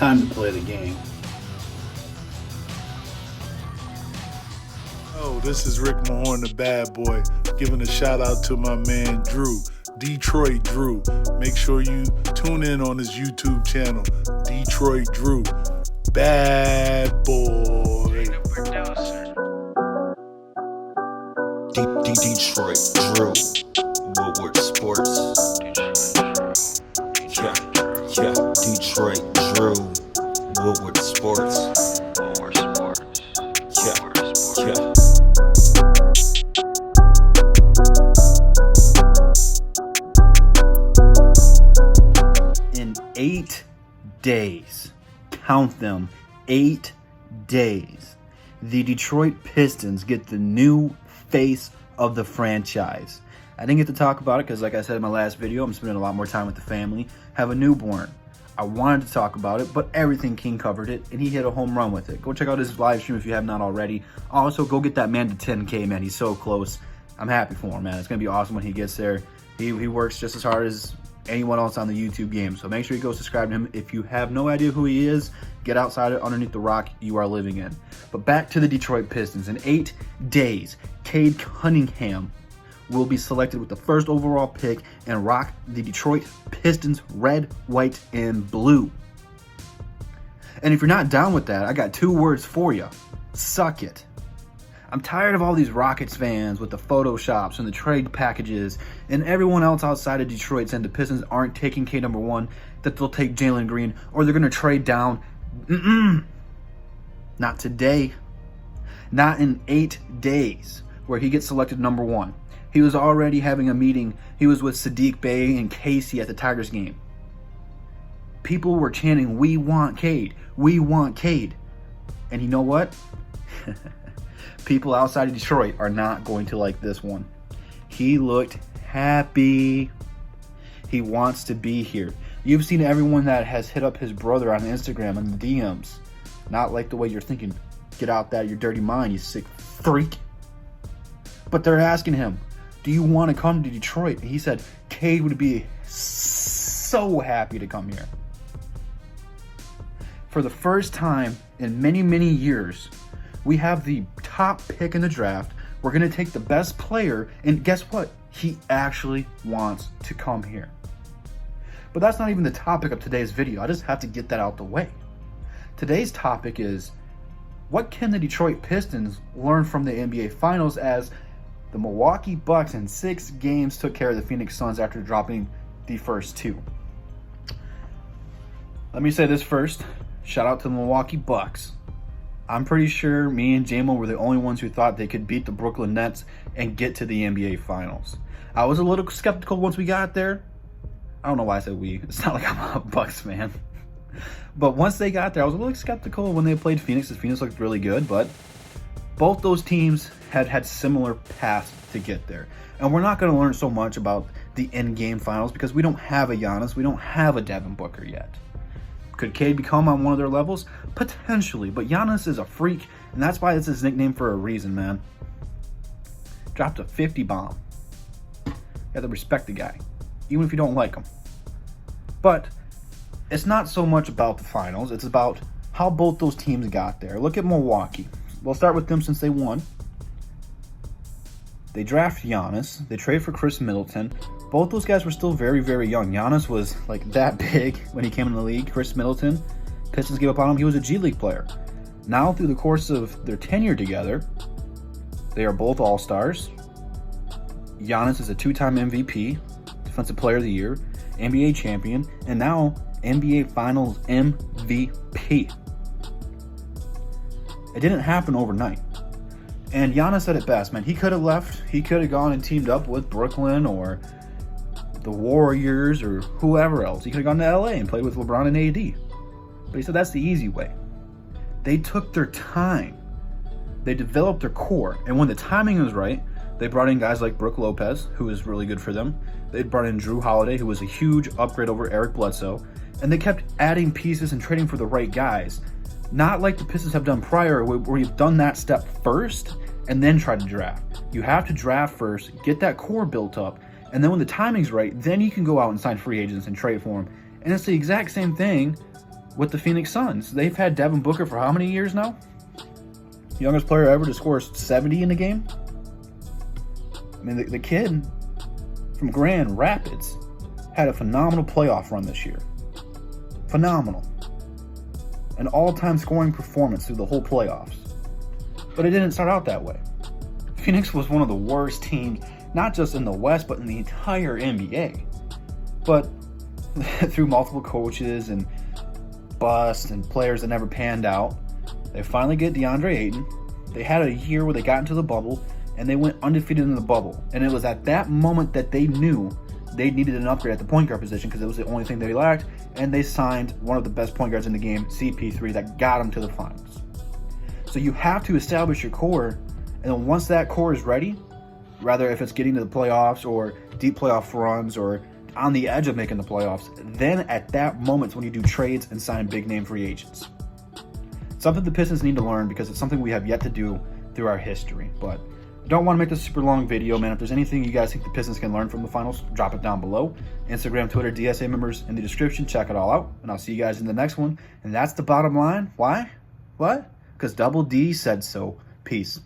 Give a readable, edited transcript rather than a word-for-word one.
Time to play the game. Oh, this is Rick Mahorn, the bad boy, giving a shout out to my man Drew, Detroit Drew. Make sure you tune in on his YouTube channel, Detroit Drew, bad boy. Detroit Drew, Woodward Sports. Yeah, Detroit Drew, Woodward Sports. Yeah. In 8 days, count them, 8 days, the Detroit Pistons get the new face of the franchise. I didn't get to talk about it because, like I said in my last video, I'm spending a lot more time with the family, have a newborn. I wanted to talk about it, but Everything King covered it, and he hit a home run with it. Go check out his live stream if you have not already. Also, go get that man to 10K, man. He's so close. I'm happy for him, man. It's going to be awesome when he gets there. He works just as hard as anyone else on the YouTube game, so make sure you go subscribe to him. If you have no idea who he is, get outside it underneath the rock you are living in. But back to the Detroit Pistons. In 8 days, Cade Cunningham will be selected with the first overall pick and rock the Detroit Pistons red, white, and blue. And if you're not down with that, I got 2 words for you. Suck it. I'm tired of all these Rockets fans with the photoshops and the trade packages and everyone else outside of Detroit saying the Pistons aren't taking K number 1, that they'll take Jalen Green, or they're going to trade down. Not today. Not in 8 days where he gets selected number 1. He was already having a meeting. He was with Sadiq Bey and Casey at the Tigers game. People were chanting, "We want Cade. We want Cade." And you know what? People outside of Detroit are not going to like this one. He looked happy. He wants to be here. You've seen everyone that has hit up his brother on Instagram and the DMs. Not like the way you're thinking. Get out that your dirty mind, you sick freak. But they're asking him, do you want to come to Detroit? And he said Cade would be so happy to come here. For the first time in many, many years, we have the top pick in the draft. We're going to take the best player, and guess what? He actually wants to come here. But that's not even the topic of today's video. I just have to get that out the way. Today's topic is, what can the Detroit Pistons learn from the NBA Finals, as the Milwaukee Bucks in 6 games took care of the Phoenix Suns after dropping the first 2. Let me say this first. Shout out to the Milwaukee Bucks. I'm pretty sure me and Jamo were the only ones who thought they could beat the Brooklyn Nets and get to the NBA Finals. I was a little skeptical once we got there. I don't know why I said we. It's not like I'm a Bucks fan. But once they got there, I was a little skeptical when they played Phoenix, because Phoenix looked really good. But both those teams had similar paths to get there. And we're not going to learn so much about the in-game finals because we don't have a Giannis. We don't have a Devin Booker yet. Could Cade become on one of their levels? Potentially. But Giannis is a freak, and that's why it's his nickname for a reason, man. Dropped a 50 bomb. You have to respect the guy, even if you don't like him. But it's not so much about the finals. It's about how both those teams got there. Look at Milwaukee. We'll start with them since they won. They draft Giannis. They trade for Chris Middleton. Both those guys were still very, very young. Giannis was like that big when he came in the league. Chris Middleton, Pistons gave up on him. He was a G League player. Now, through the course of their tenure together, they are both All-Stars. Giannis is a 2-time MVP, Defensive Player of the Year, NBA champion, and now NBA Finals MVP. It didn't happen overnight. And Giannis said it best, man. He could have left. He could have gone and teamed up with Brooklyn or the Warriors or whoever else. He could have gone to LA and played with LeBron and AD. But he said that's the easy way. They took their time. They developed their core. And when the timing was right, they brought in guys like Brook Lopez, who was really good for them. They brought in Drew Holiday, who was a huge upgrade over Eric Bledsoe. And they kept adding pieces and trading for the right guys. Not like the Pistons have done prior, where you've done that step first and then try to draft. You have to draft first, get that core built up, and then when the timing's right, then you can go out and sign free agents and trade for them. And it's the exact same thing with the Phoenix Suns. They've had Devin Booker for how many years now? Youngest player ever to score 70 in a game. I mean, the kid from Grand Rapids had a phenomenal playoff run this year. Phenomenal. An all-time scoring performance through the whole playoffs. But it didn't start out that way. Phoenix was one of the worst teams, not just in the West, but in the entire NBA. But through multiple coaches and busts and players that never panned out, they finally get DeAndre Ayton. They had a year where they got into the bubble, and they went undefeated in the bubble. And it was at that moment that they knew they needed an upgrade at the point guard position because it was the only thing they lacked, and they signed one of the best point guards in the game, CP3, that got them to the finals. So you have to establish your core, and then once that core is ready, rather if it's getting to the playoffs or deep playoff runs or on the edge of making the playoffs, then at that moment when you do trades and sign big name free agents. Something the Pistons need to learn because it's something we have yet to do through our history. But I don't want to make this a super long video, man. If there's anything you guys think the Pistons can learn from the finals, drop it down below. Instagram, Twitter, DSA members in the description. Check it all out. And I'll see you guys in the next one. And that's the bottom line. Why? What? Because Double D said so. Peace.